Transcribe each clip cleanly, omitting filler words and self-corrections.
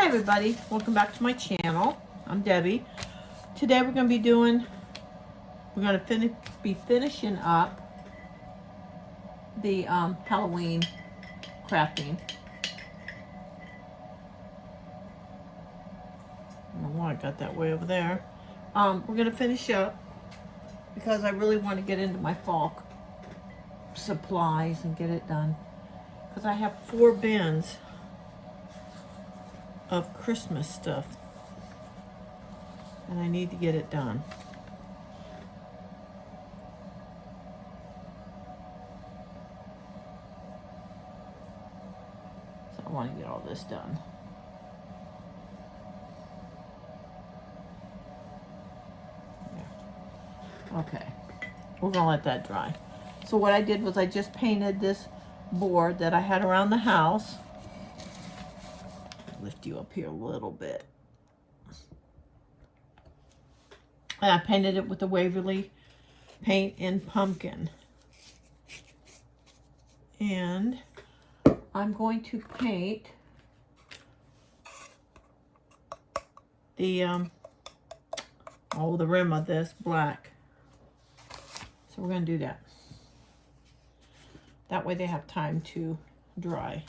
Hi everybody, welcome back to my channel. I'm Debbie. Today we're going to be finishing up the Halloween crafting. I don't know why I got that way over there. We're going to finish up because I really want to get into my fall supplies and get it done. Because I have 4 bins of Christmas stuff and I need to get it done. So I want to get all this done. Okay, we're gonna let that dry. So what I did was I just painted this board that I had around the house. Lift you up here a little bit. And I painted it with the Waverly paint in pumpkin. And I'm going to paint the the rim of this black. So we're going to do that. That way they have time to dry.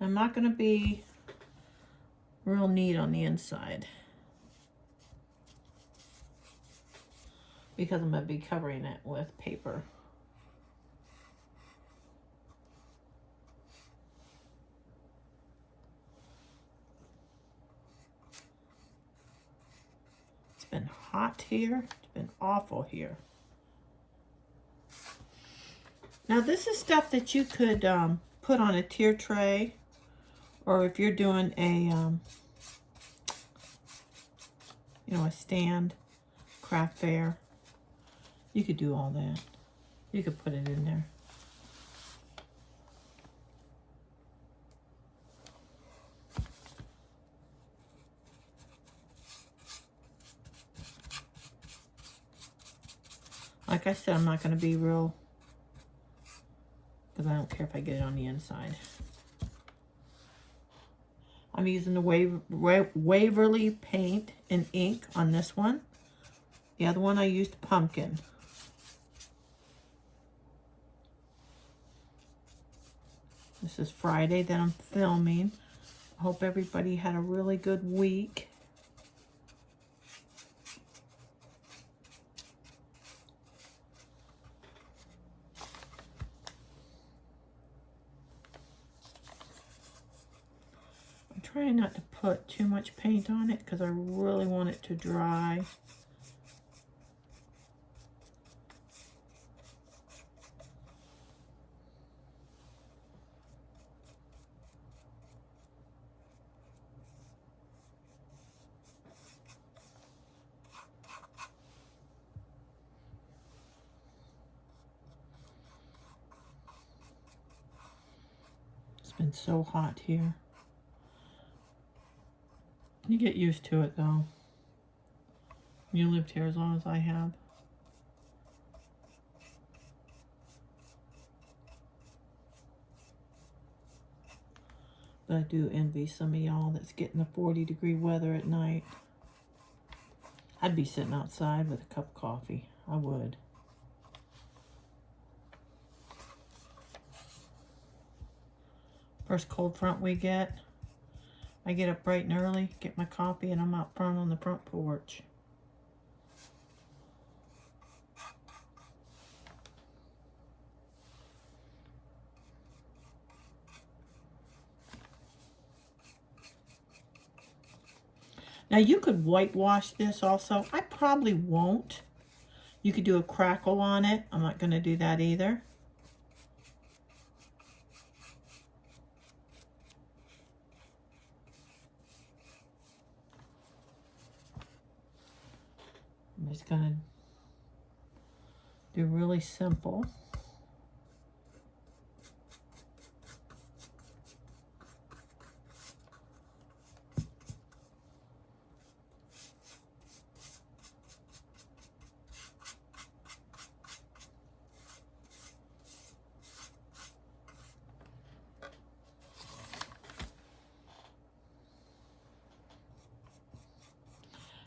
I'm not going to be real neat on the inside because I'm going to be covering it with paper. It's been hot here. It's been awful here. Now this is stuff that you could put on a tier tray, or if you're doing a a stand craft fair, you could do all that. You could put it in there. Like I said, I'm not going to be real, because I don't care if I get it on the inside. I'm using the Waverly paint and ink on this one. The other one I used pumpkin. This is Friday that I'm filming. I hope everybody had a really good week. Trying not to put too much paint on it because I really want it to dry. It's been so hot here. You get used to it though. You lived here as long as I have. But I do envy some of y'all that's getting the 40-degree weather at night. I'd be sitting outside with a cup of coffee. I would. First cold front we get, I get up bright and early, get my coffee, and I'm out front on the front porch. Now you could whitewash this also. I probably won't. You could do a crackle on it. I'm not going to do that either. I'm just going to do really simple.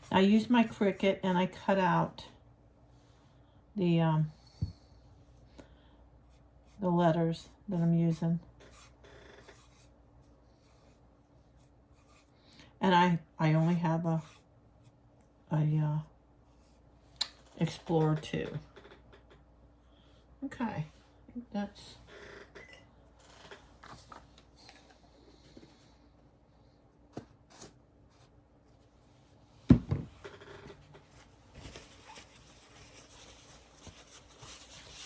I used my Cricut and I cut out the letters that I'm using. And I only have a Explorer 2. Okay, I think that's...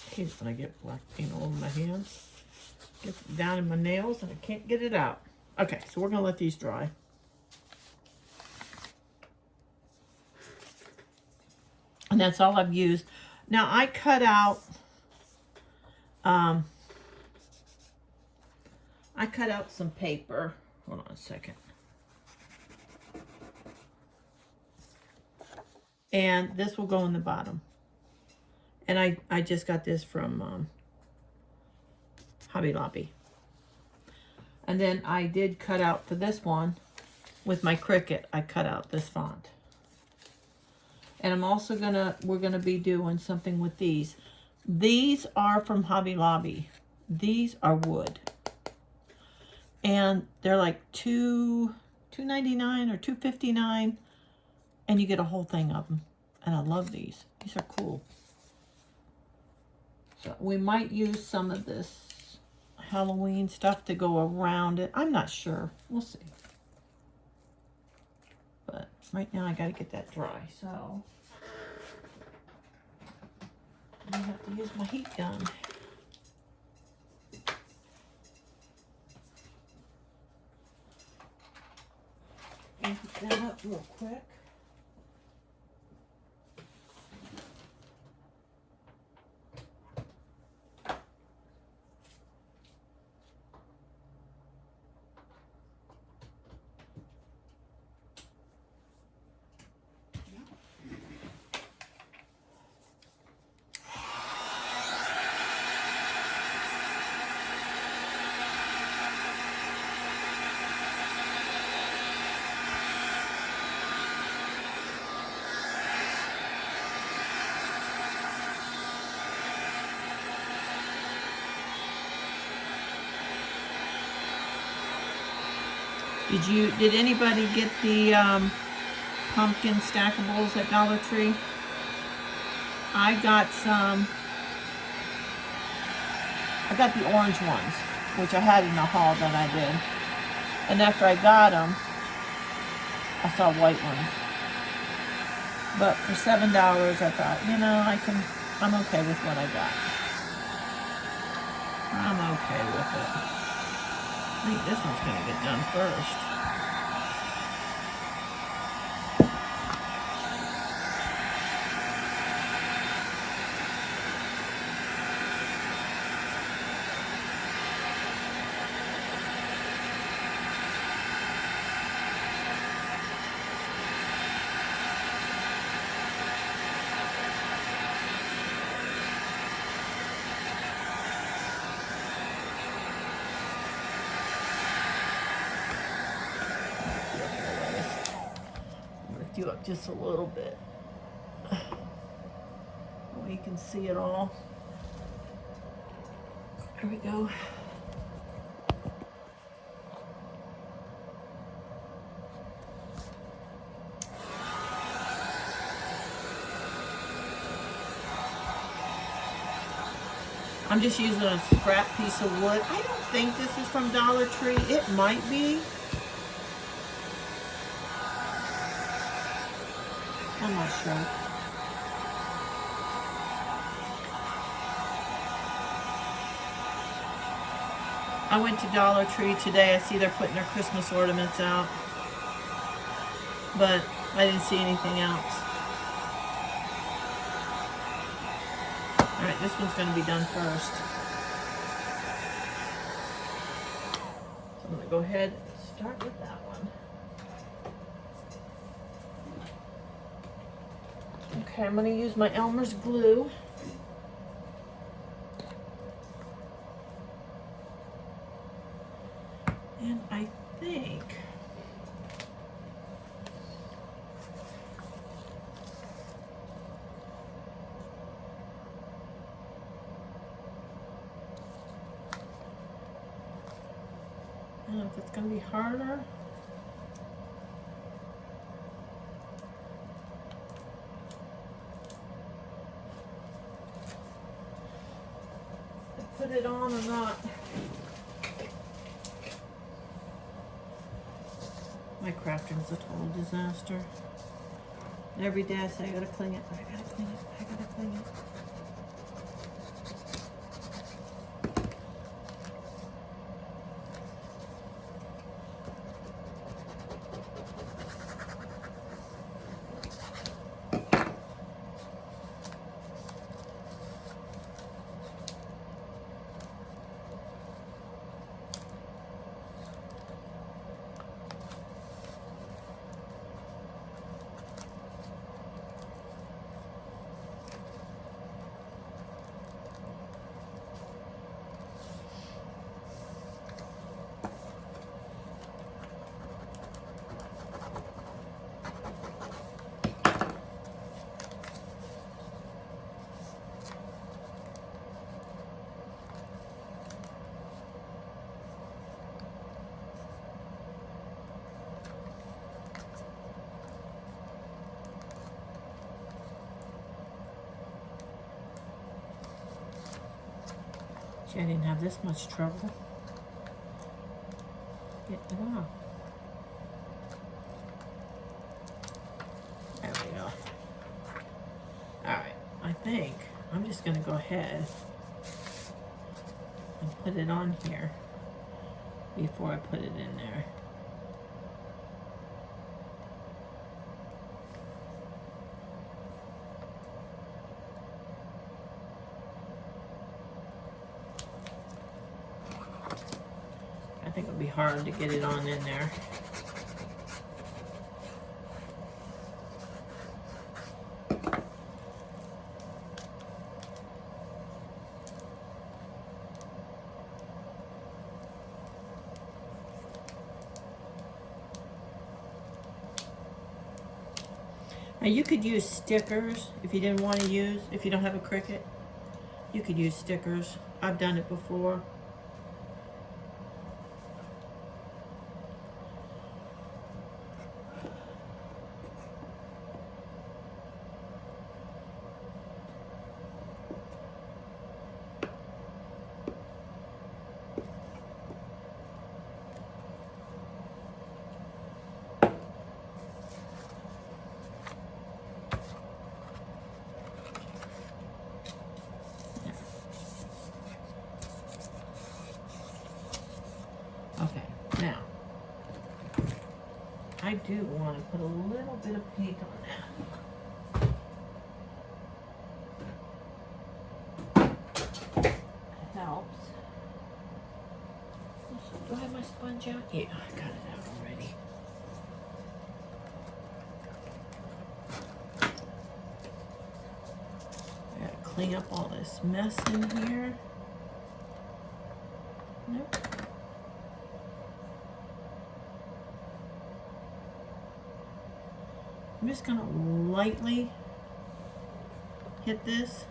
I hate when I get black paint all over my hands. Gets down in my nails and I can't get it out. Okay, so we're gonna let these dry. And that's all I've used. Now I cut out some paper. Hold on a second. And this will go in the bottom. And I just got this from Hobby Lobby. And then I did cut out for this one with my Cricut. I cut out this font. And I'm also we're gonna be doing something with these. These are from Hobby Lobby. These are wood. And they're like $2.99 or $2.59. And you get a whole thing of them. And I love these. These are cool. So we might use some of this Halloween stuff to go around it. I'm not sure. We'll see. But right now I got to get that dry. So I have to use my heat gun. And heat that up real quick. Did anybody get the pumpkin stackables at Dollar Tree? I got some. I got the orange ones, which I had in the haul that I did. And after I got them, I saw white ones. But for $7, I thought, you know, I'm okay with what I got. I'm okay with it. I think this one's gonna get done first. You up just a little bit. Well, you can see it all. There we go. I'm just using a scrap piece of wood. I don't think this is from Dollar Tree. It might be. I'm not sure. I went to Dollar Tree today. I see they're putting their Christmas ornaments out. But I didn't see anything else. Alright, this one's going to be done first. So I'm going to go ahead and start with that one. Okay, I'm going to use my Elmer's glue. And I think if it's going to be harder. Put it on or not. My crafting is a total disaster. Every day I say I gotta clean it, I gotta clean it, I gotta clean it. Gee, I didn't have this much trouble getting it off. There we go. Alright, I think I'm just going to go ahead and put it on here before I put it in there. I think it'll be hard to get it on in there. Now you could use stickers if you didn't want to use, if you don't have a Cricut, you could use stickers. I've done it before. Okay, now, I do want to put a little bit of paint on that. It helps. Do I have my sponge out? Yeah, I got it out already. I gotta clean up all this mess in here. Nope. I'm just gonna lightly hit this.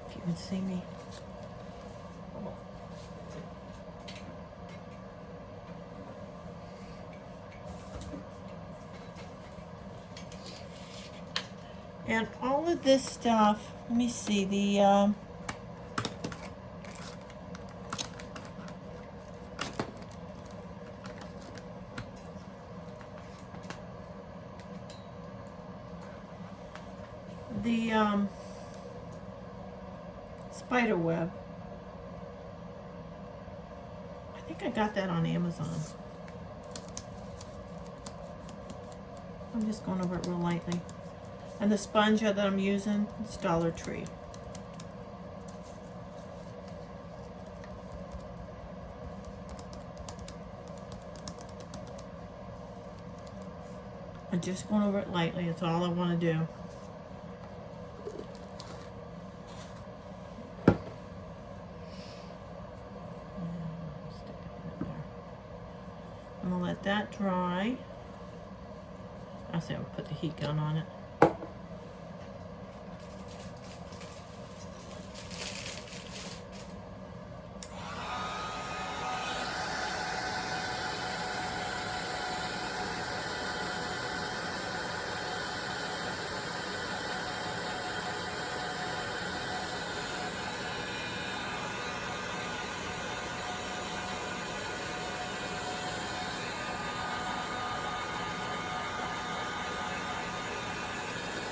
If you can see me. And all of this stuff, let me see, the spider web. I think I got that on Amazon. I'm just going over it real lightly. And the sponge that I'm using is Dollar Tree. I'm just going over it lightly. That's all I want to do. I'm going to let that dry. I'll say I'll put the heat gun on it.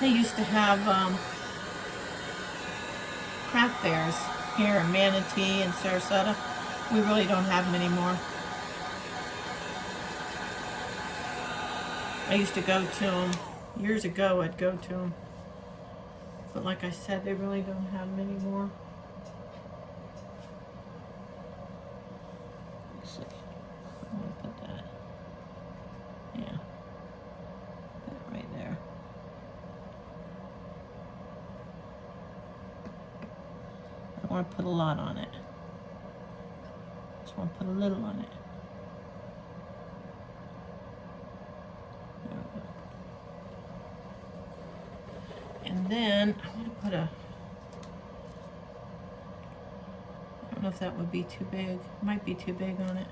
They used to have craft fairs here in Manatee and Sarasota. We really don't have them anymore. I used to go to them. Years ago, I'd go to them. But like I said, they really don't have them anymore. Let's see. I'm going to put that. Yeah. That right there. I don't want to put a lot on it. Just want to put a little on it. There we go. And then I want to put a, I don't know if that would be too big. Might be too big on it.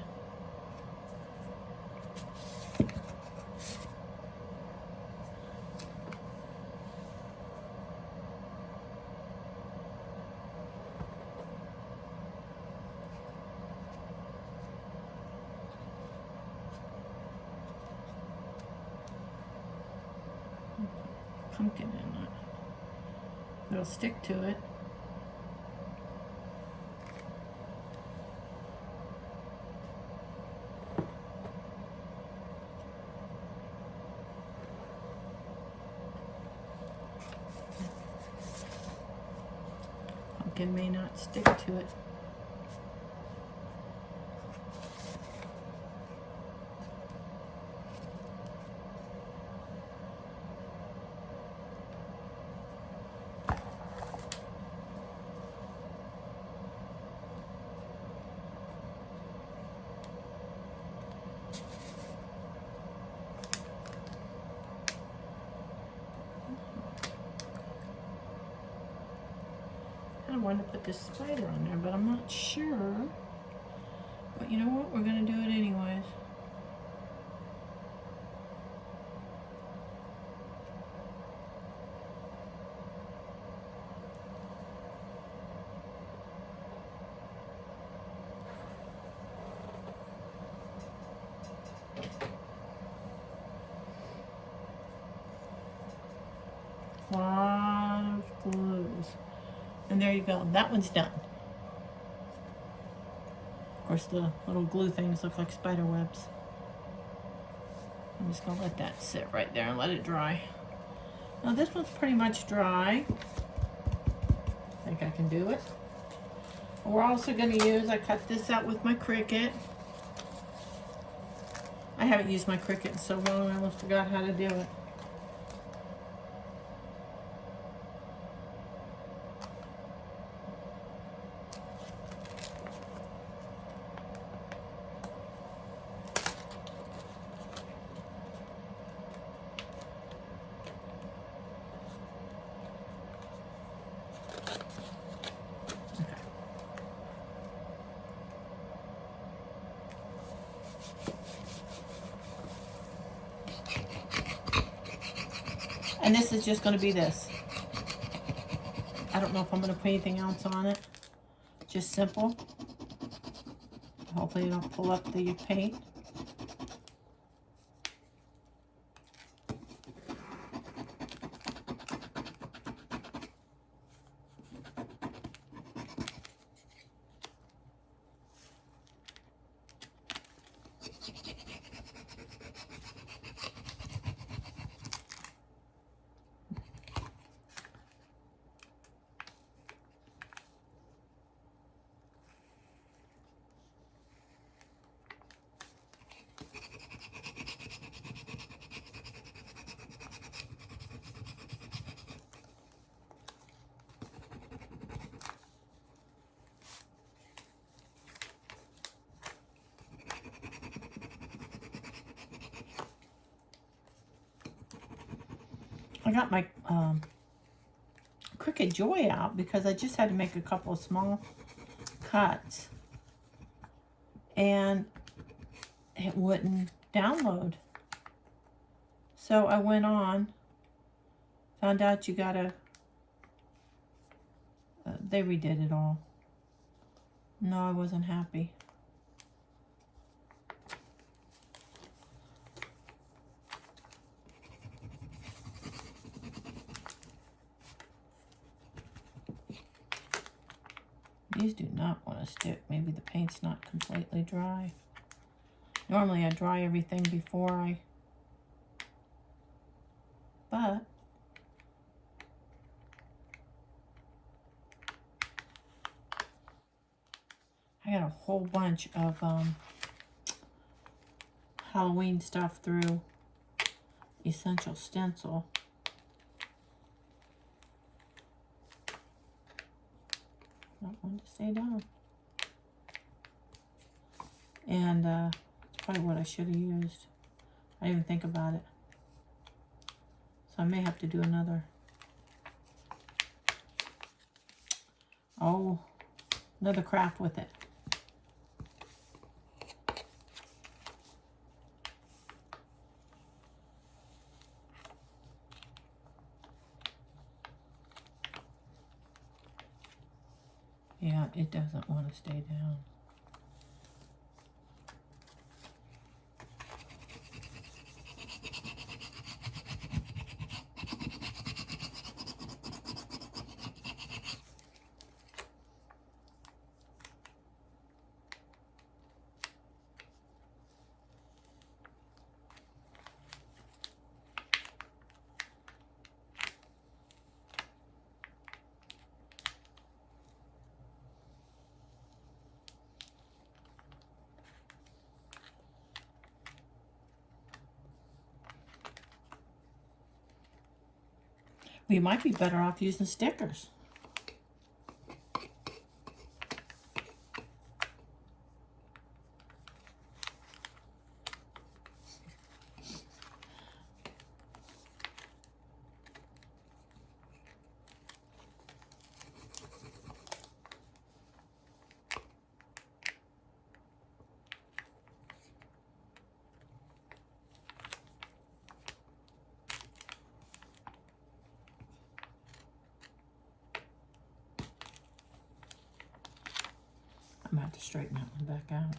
Pumpkin in it. It'll stick to it. Pumpkin may not stick to it. I wanted to put this spider on there, but I'm not sure. But you know what? We're going to do it anyways. Lot of glues. And there you go. That one's done. Of course, the little glue things look like spider webs. I'm just going to let that sit right there and let it dry. Now this one's pretty much dry. I think I can do it. We're also going to use, I cut this out with my Cricut. I haven't used my Cricut in so long, I almost forgot how to do it. And this is just going to be this. I don't know if I'm going to put anything else on it. Just simple. Hopefully it'll pull up the paint. got my Cricut Joy out because I just had to make a couple of small cuts. And it wouldn't download. So I went on, found out you gotta, they redid it all. No, I wasn't happy. These do not want to stick. Maybe the paint's not completely dry. Normally I dry everything before but I got a whole bunch of Halloween stuff through Essential Stencil. Not one to stay down. And it's probably what I should have used. I didn't even think about it. So I may have to do another. Oh, another craft with it. Yeah, it doesn't want to stay down. We might be better off using stickers. I'm going to have to straighten that one back out.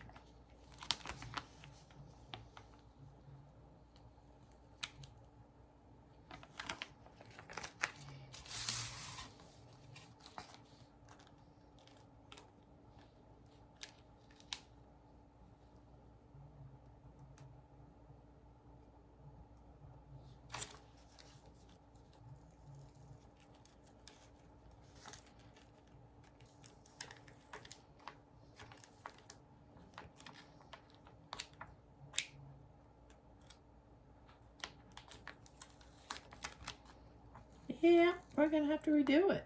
Yeah, we're going to have to redo it.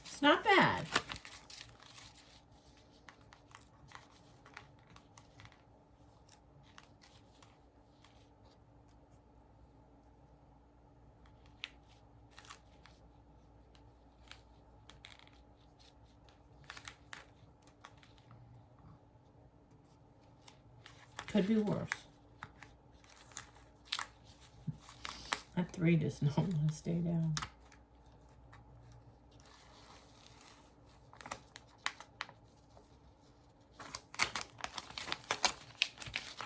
It's not bad. Could be worse. That 3 does not want to stay down.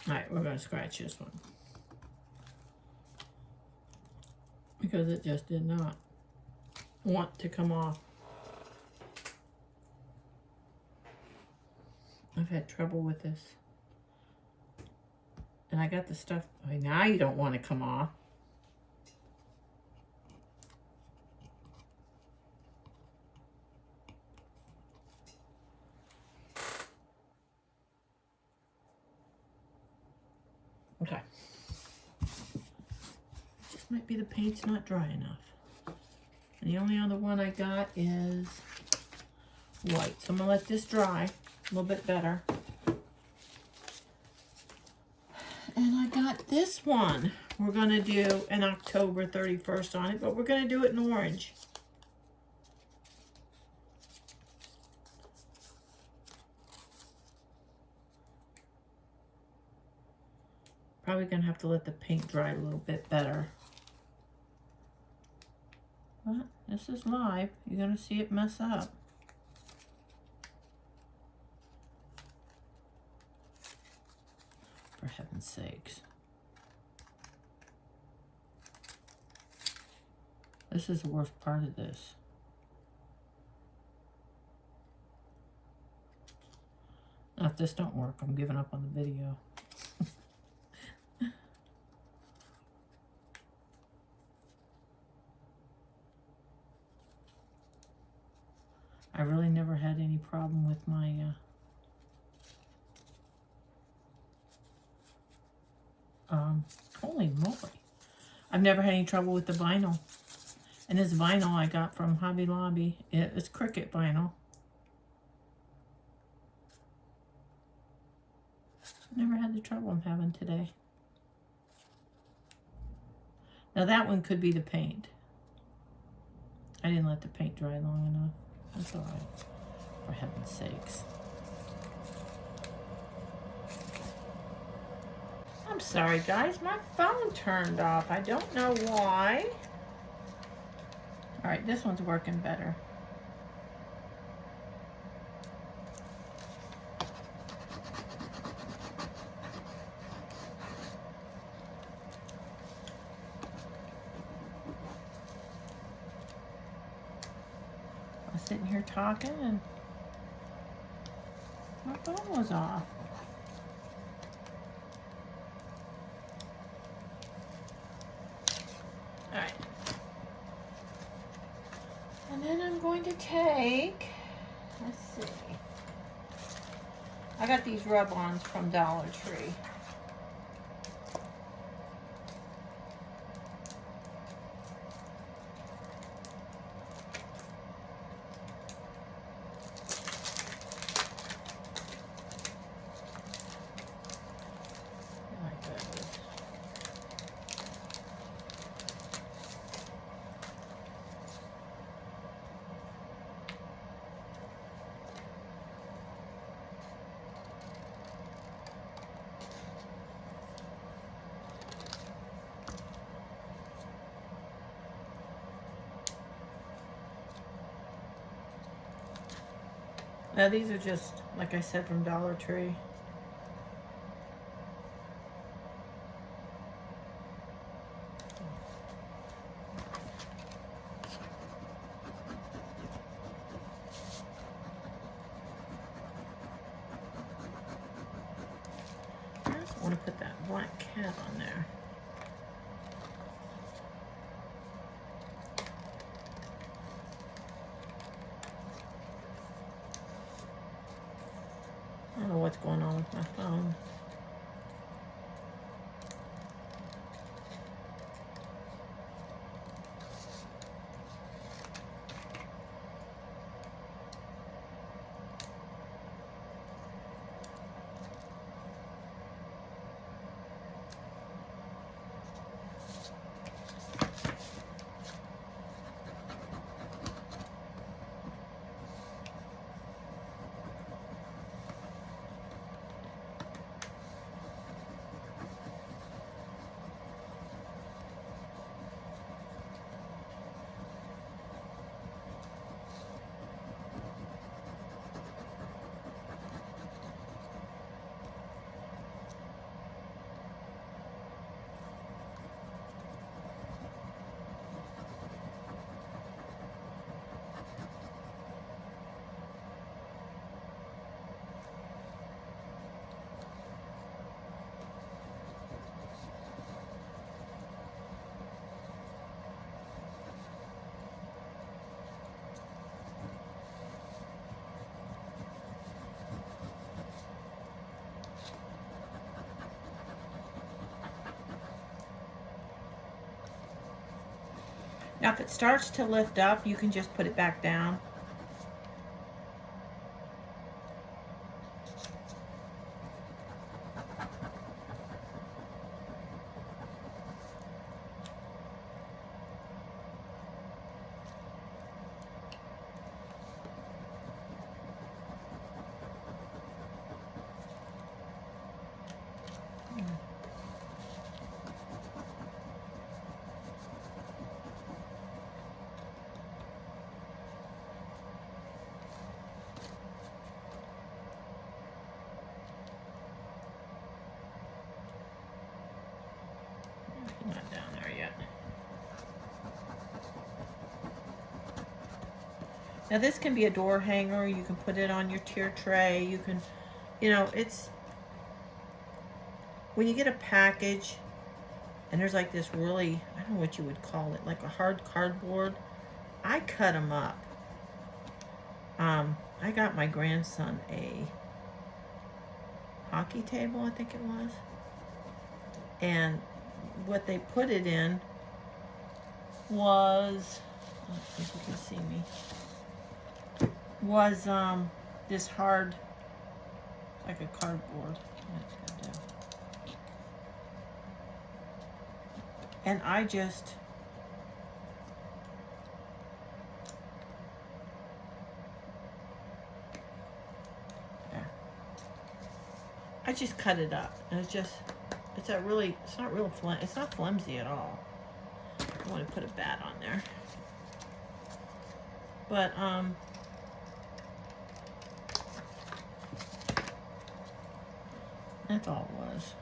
Alright, we're going to scratch this one. Because it just did not want to come off. I've had trouble with this. And I got the stuff, now you don't want to come off. Okay. Just might be the paint's not dry enough. And the only other one I got is white. So I'm going to let this dry a little bit better. And I got this one We're going to do an October 31st on it, but we're going to do it in orange. Probably going to have to let the paint dry a little bit better. But this is live. You're going to see it mess up. For heaven's sakes. This is the worst part of this. Now, if this don't work, I'm giving up on the video. I really never had any problem with my holy moly. I've never had any trouble with the vinyl. And this vinyl I got from Hobby Lobby. It's Cricut vinyl. Never had the trouble I'm having today. Now that one could be the paint. I didn't let the paint dry long enough. That's alright. For heaven's sakes. I'm sorry guys, my phone turned off. I don't know why. Alright, this one's working better. I was sitting here talking and my phone was off. Alright. And then I'm going to take, let's see. I got these rub-ons from Dollar Tree. Now these are just, like I said, from Dollar Tree. I just want to put that black cat on there. I don't know what's going on with my phone. Now if it starts to lift up, you can just put it back down. Now this can be a door hanger. You can put it on your tier tray. You can, you know, it's, when you get a package and there's like this really, I don't know what you would call it, like a hard cardboard. I cut them up. I got my grandson a hockey table, I think it was. And what they put it in was, I don't think you can see me, was this hard, like a cardboard. That's gonna do. And I just, there. I just cut it up, and it's just, it's a really, it's not real it's not flimsy at all. I want to put a bat on there. But, that's all it was.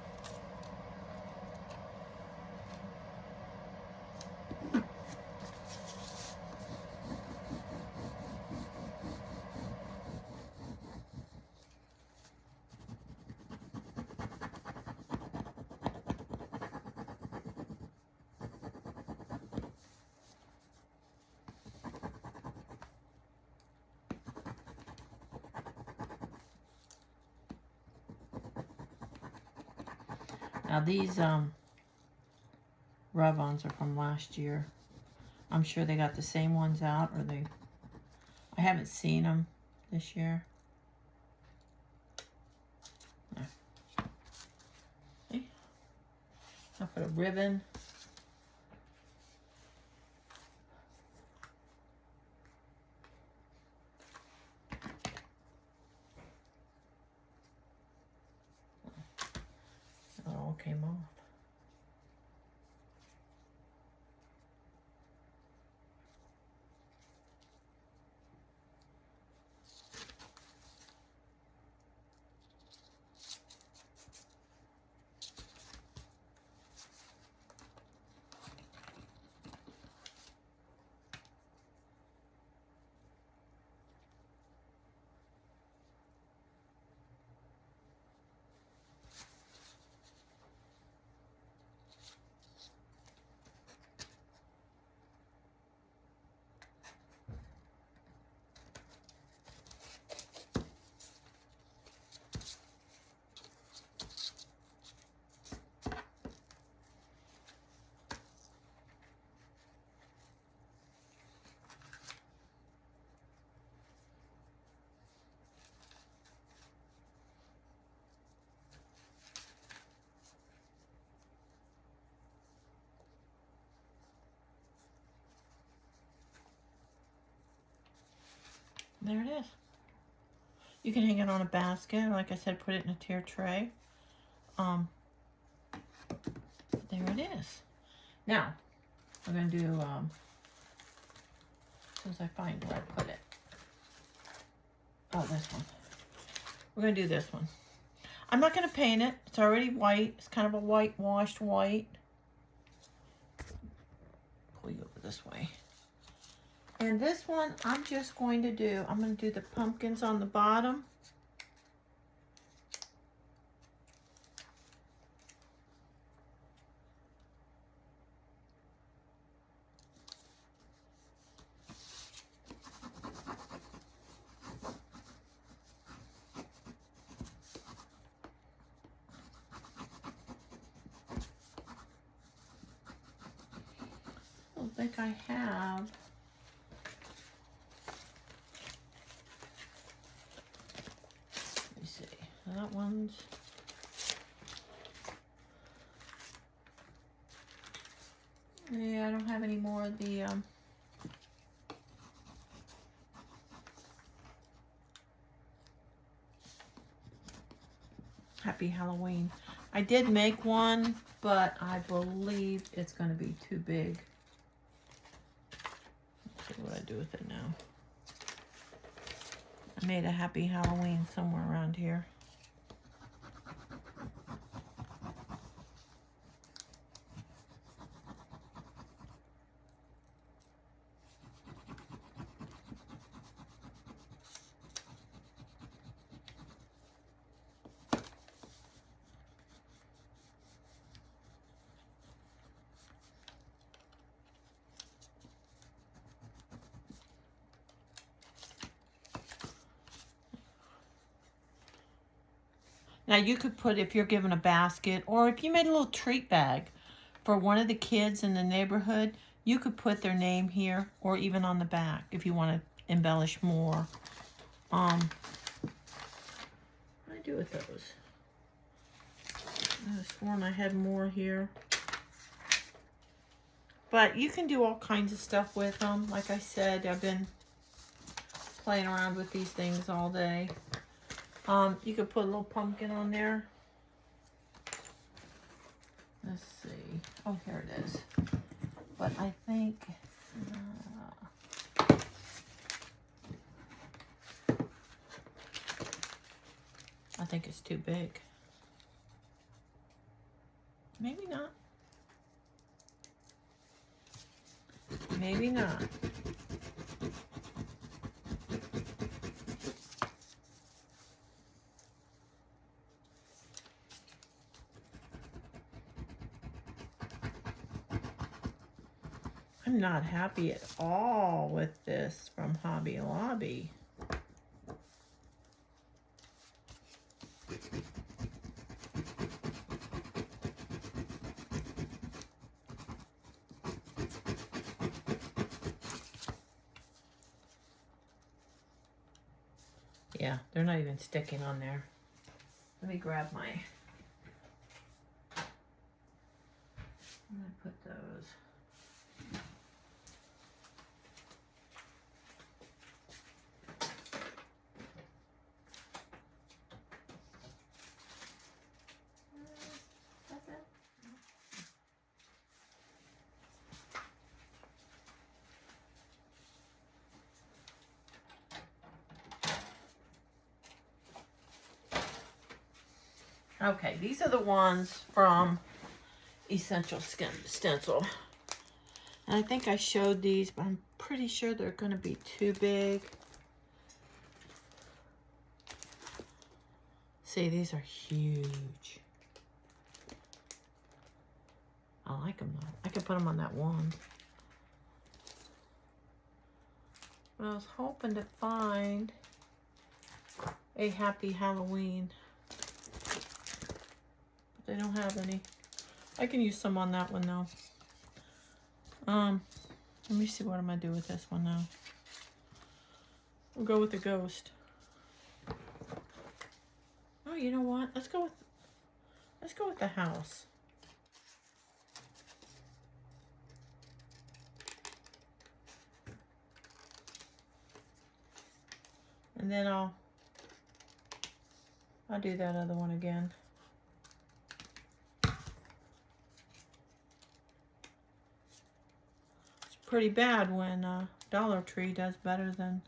Now these rub-ons are from last year. I'm sure they got the same ones out, or I haven't seen them this year. There. See? I'll put a ribbon. It all came off. There it is. You can hang it on a basket, or like I said, put it in a tier tray. There it is. Now, we're going to do, as soon as I find where I put it. Oh, this one. We're going to do this one. I'm not going to paint it. It's already white. It's kind of a whitewashed white. Pull you over this way. And this one, I'm just going to do, I'm going to do the pumpkins on the bottom. I don't think I have. That one's, yeah, I don't have any more of the Happy Halloween. I did make one, but I believe it's going to be too big. Let's see what I do with it now. I made a Happy Halloween somewhere around here. Now you could put, if you're given a basket, or if you made a little treat bag for one of the kids in the neighborhood, you could put their name here or even on the back if you want to embellish more. What do I do with those? I was sworn I had more here. But you can do all kinds of stuff with them. Like I said, I've been playing around with these things all day. You could put a little pumpkin on there. Let's see. Oh, here it is. But I think... I think it's too big. Maybe not. Maybe not. I'm not happy at all with this from Hobby Lobby. Yeah, they're not even sticking on there. Let me grab my... I'm gonna put those. Okay, these are the ones from Essential Stencil. And I think I showed these, but I'm pretty sure they're going to be too big. See, these are huge. I like them though. I could put them on that one. But I was hoping to find a Happy Halloween. They don't have any. I can use some on that one though. Let me see what I'm gonna do with this one now. We'll go with the ghost. Oh, you know what? Let's go with the house. And then I'll do that other one again. Pretty bad when Dollar Tree does better than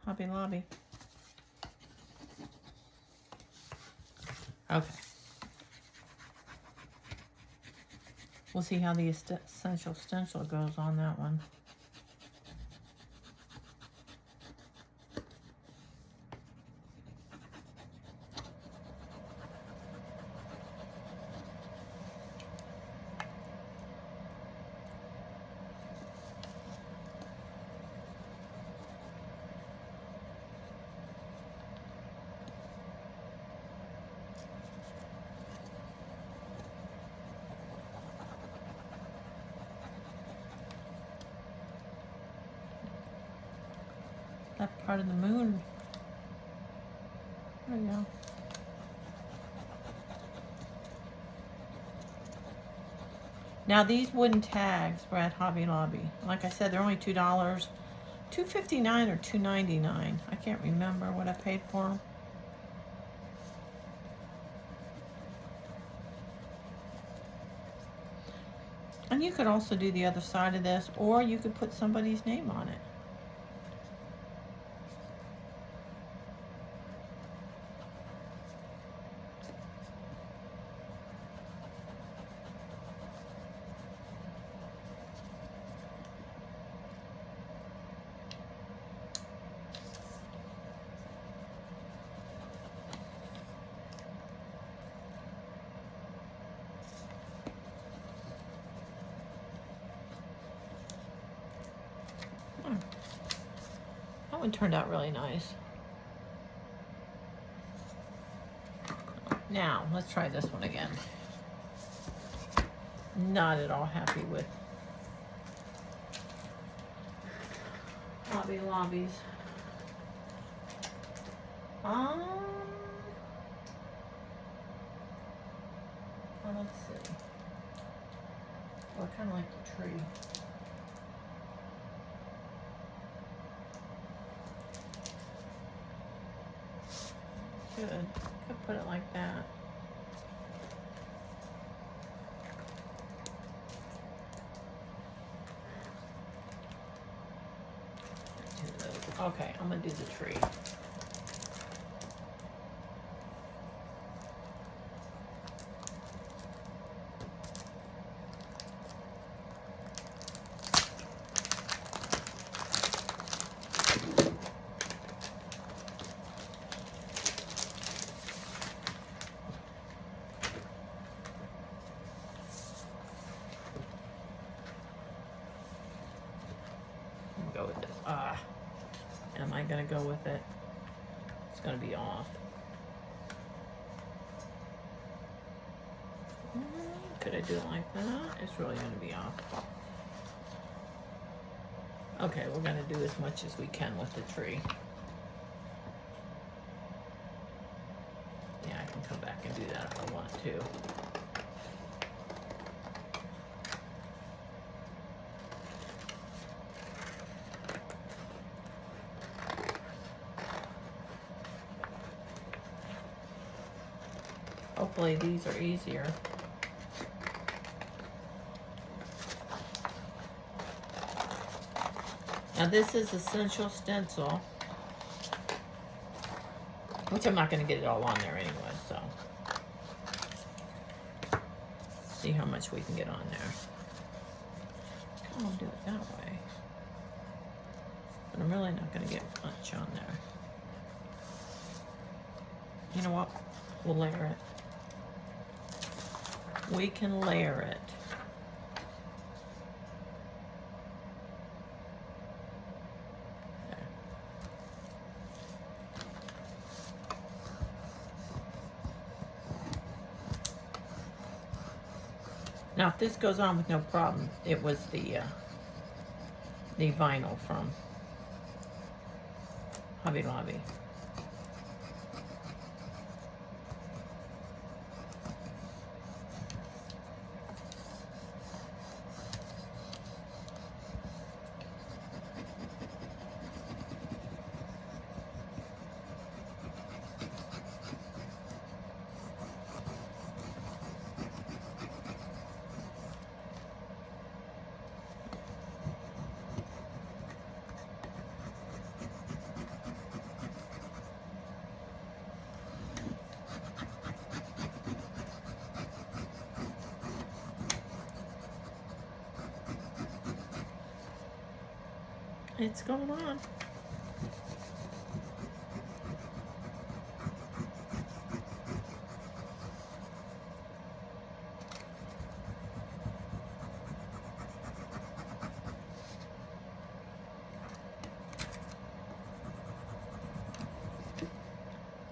Hobby Lobby. Okay. We'll see how the Essential Stencil goes on that one. That part of the moon. There we go. Now these wooden tags were at Hobby Lobby. Like I said, they're only $2. $2.59 or $2.99. I can't remember what I paid for them. And you could also do the other side of this, or you could put somebody's name on it. That one turned out really nice. Now, let's try this one again. Not at all happy with Hobby Lobbies. Well, let's see. Well, I kind of like the tree. Could put it like that. Okay, I'm gonna do the tree. Go with this. Am I gonna go with it? It's gonna be off. Could I do it like that? It's really gonna be off. Okay, we're gonna do as much as we can with the tree. Yeah, I can come back and do that if I want to. Hopefully these are easier. Now this is Essential Stencil, which I'm not going to get it all on there anyway, so see how much we can get on there. I'll do it that way, but I'm really not going to get much on there. You know what? We'll layer it. We can layer it. There. Now, if this goes on with no problem, it was the vinyl from Hobby Lobby. It's going on.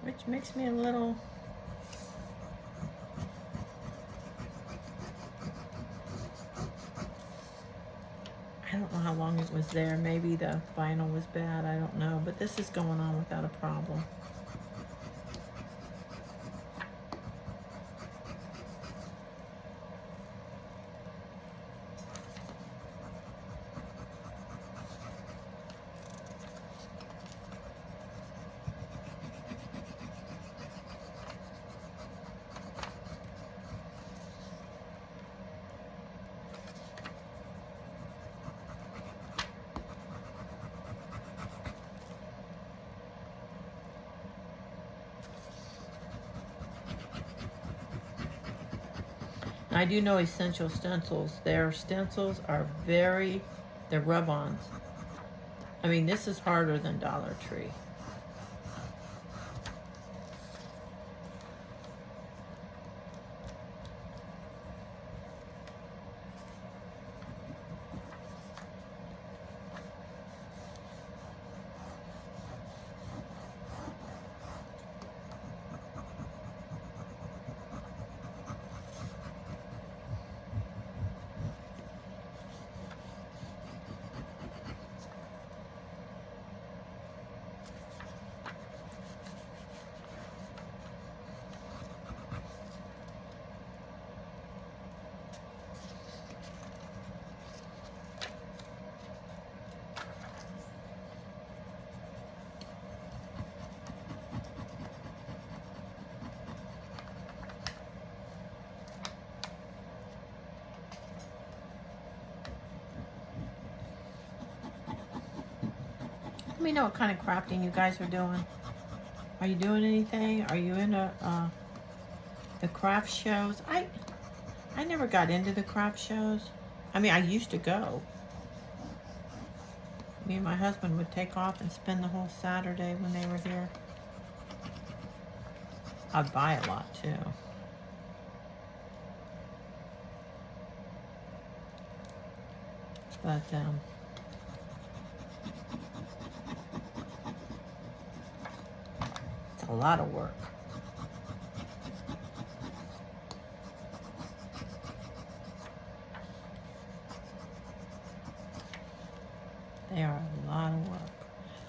Which makes me a little... I don't know how long it was there. Maybe the vinyl was bad. I don't know. But this is going on without a problem. I do know Essential Stencils. Their stencils are they're rub-ons. I mean, this is harder than Dollar Tree. Let me know what kind of crafting you guys are doing. Are you doing anything? Are you into the craft shows? I never got into the craft shows. I mean, I used to go. Me and my husband would take off and spend the whole Saturday when they were here. I'd buy a lot too. But it's a lot of work. They are a lot of work.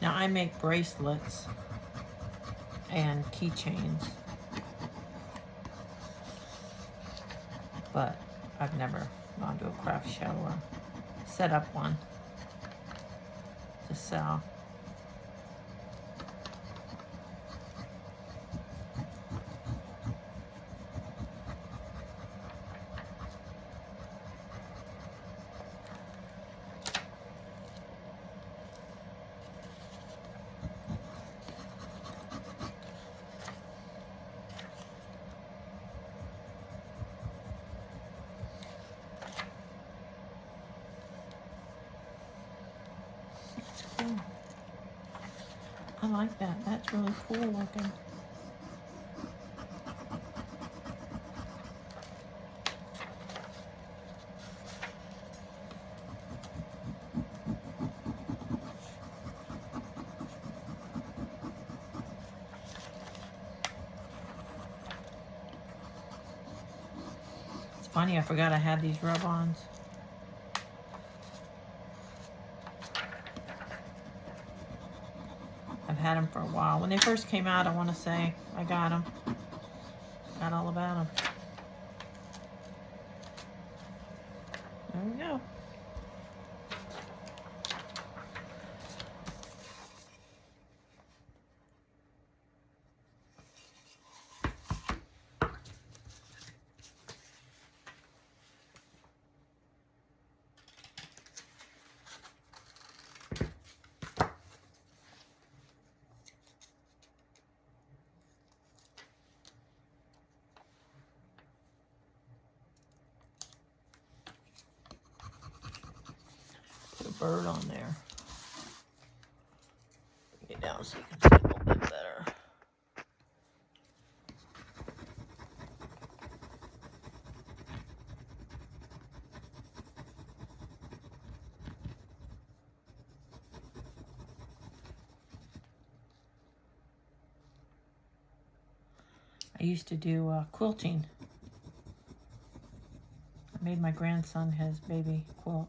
Now I make bracelets and keychains, but I've never gone to a craft show or set up one to sell. I like that. That's really cool looking. It's funny, I forgot I had these rub-ons. Had them for a while. When they first came out, I want to say I got them. Got all about them. There we go. Bird on there. Bring it down so you can see a little bit better. I used to do quilting. I made my grandson his baby quilt.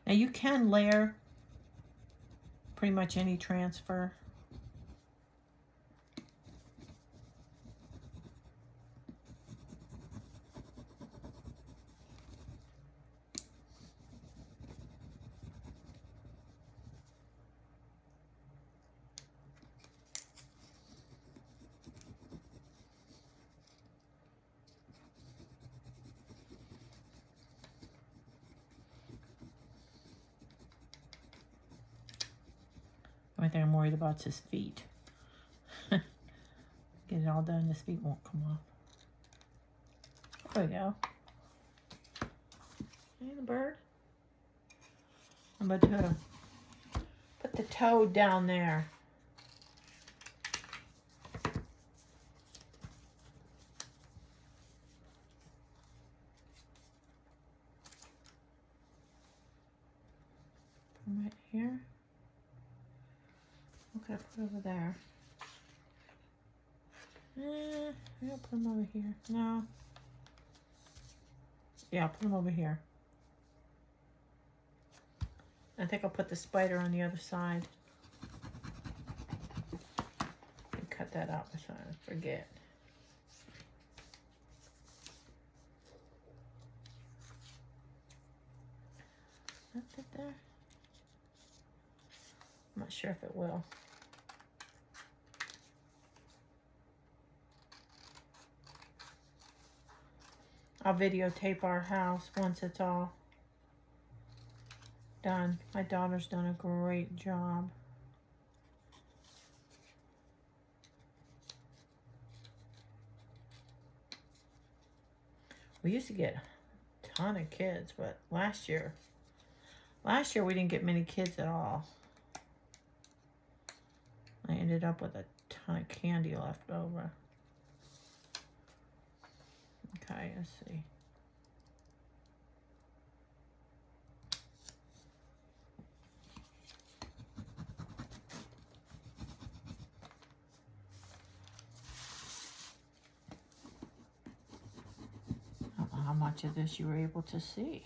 Now you can layer pretty much any transfer. The only thing I'm worried about is his feet. Get it all done, his feet won't come off. There we go. See the bird? I'm going to put the toad down there. Right here. Okay, put it over there. Yeah, put them over here. No. Yeah, put them over here. I think I'll put the spider on the other side. And cut that out so I don't forget. That fit there? I'm not sure if it will. I'll videotape our house once it's all done. My daughter's done a great job. We used to get a ton of kids, but last year we didn't get many kids at all. I ended up with a ton of candy left over. Okay, let's see. I don't know how much of this you were able to see.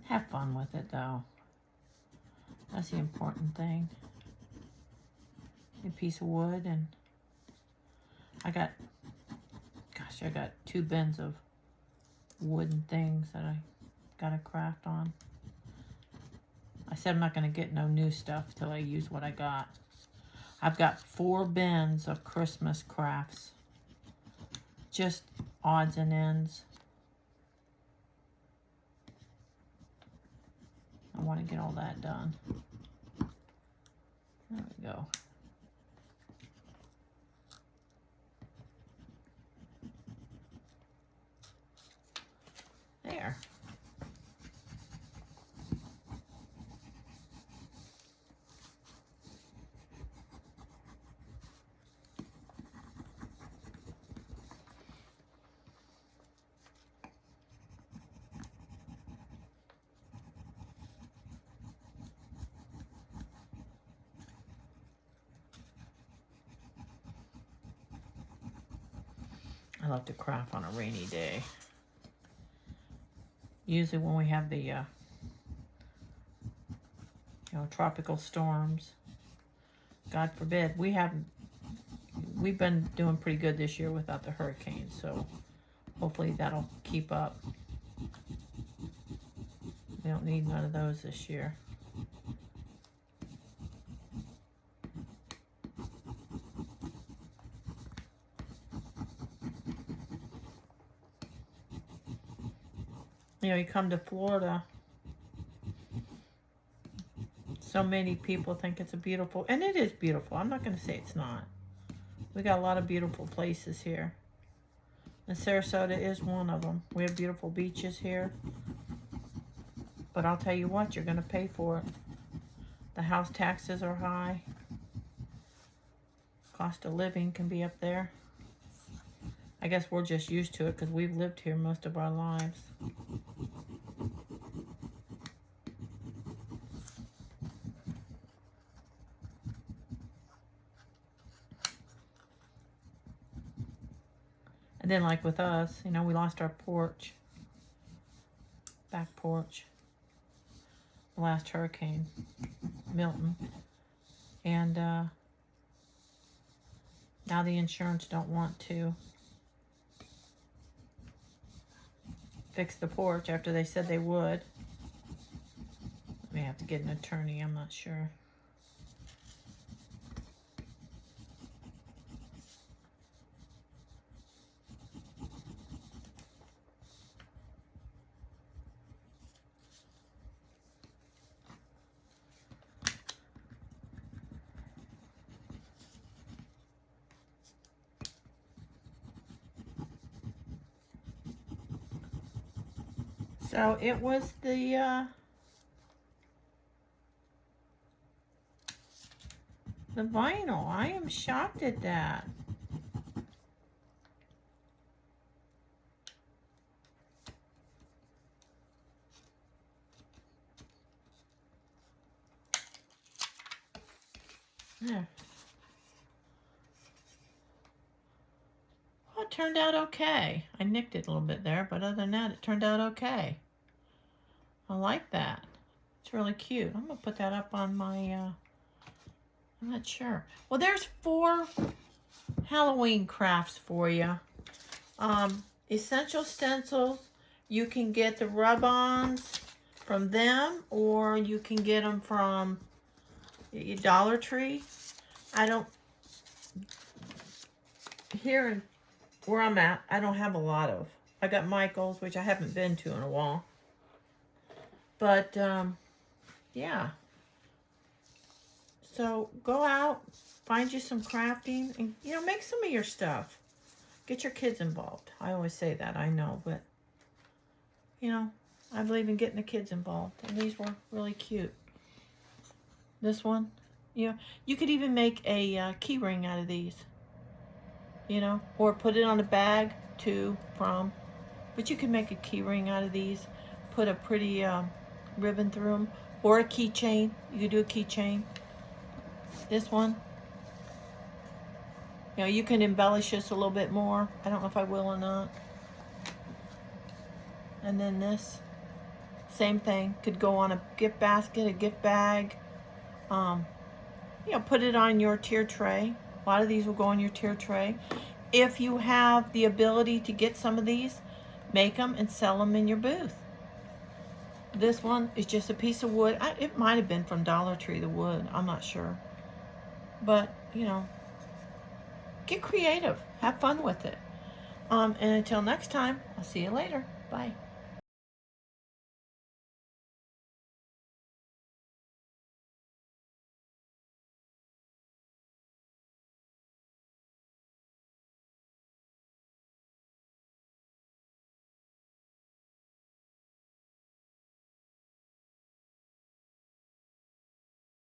Have fun with it, though. That's the important thing. A piece of wood, and I got 2 bins of wooden things that I gotta craft on. I said I'm not gonna get no new stuff till I use what I got. I've got 4 bins of Christmas crafts. Just odds and ends. I want to get all that done. There we go. There. I love to craft on a rainy day. Usually when we have the, tropical storms. God forbid. We've been doing pretty good this year without the hurricanes, so hopefully that'll keep up. We don't need none of those this year. You come to Florida, so many people think it's a beautiful, and it is beautiful. I'm not going to say it's not. We got a lot of beautiful places here. And Sarasota is one of them. We have beautiful beaches here. But I'll tell you what, you're going to pay for it. The house taxes are high. Cost of living can be up there. I guess we're just used to it because we've lived here most of our lives. And then like with us, we lost our porch, back porch, the last hurricane, Milton. And now the insurance don't want to fix the porch after they said they would. May have to get an attorney, I'm not sure. So it was the vinyl. I am shocked at that. Yeah. Well, it turned out okay. I nicked it a little bit there, but other than that, it turned out okay. I like that. It's really cute. I'm going to put that up on my I'm not sure. Well, there's 4 Halloween crafts for you. Essential stencils. You can get the rub-ons from them, or you can get them from your Dollar Tree. I don't, here where I'm at, I don't have a lot of. I got Michael's, which I haven't been to in a while. But, yeah. So, go out, find you some crafting, and, you know, make some of your stuff. Get your kids involved. I always say that, I know, but, you know, I believe in getting the kids involved. And these were really cute. This one, you know, you could even make a key ring out of these. You know, or put it on a bag to from. But you can make a key ring out of these. Put a pretty ribbon through them. Or a keychain. You could do a keychain. This one. You know, you can embellish this a little bit more. I don't know if I will or not. And then this. Same thing. Could go on a gift basket, a gift bag. You know, put it on your tier tray. A lot of these will go on your tier tray. If you have the ability to get some of these, make them and sell them in your booth. This one is just a piece of wood. It might have been from Dollar Tree, the wood. I'm not sure. But, you know, get creative. Have fun with it. And until next time, I'll see you later. Bye.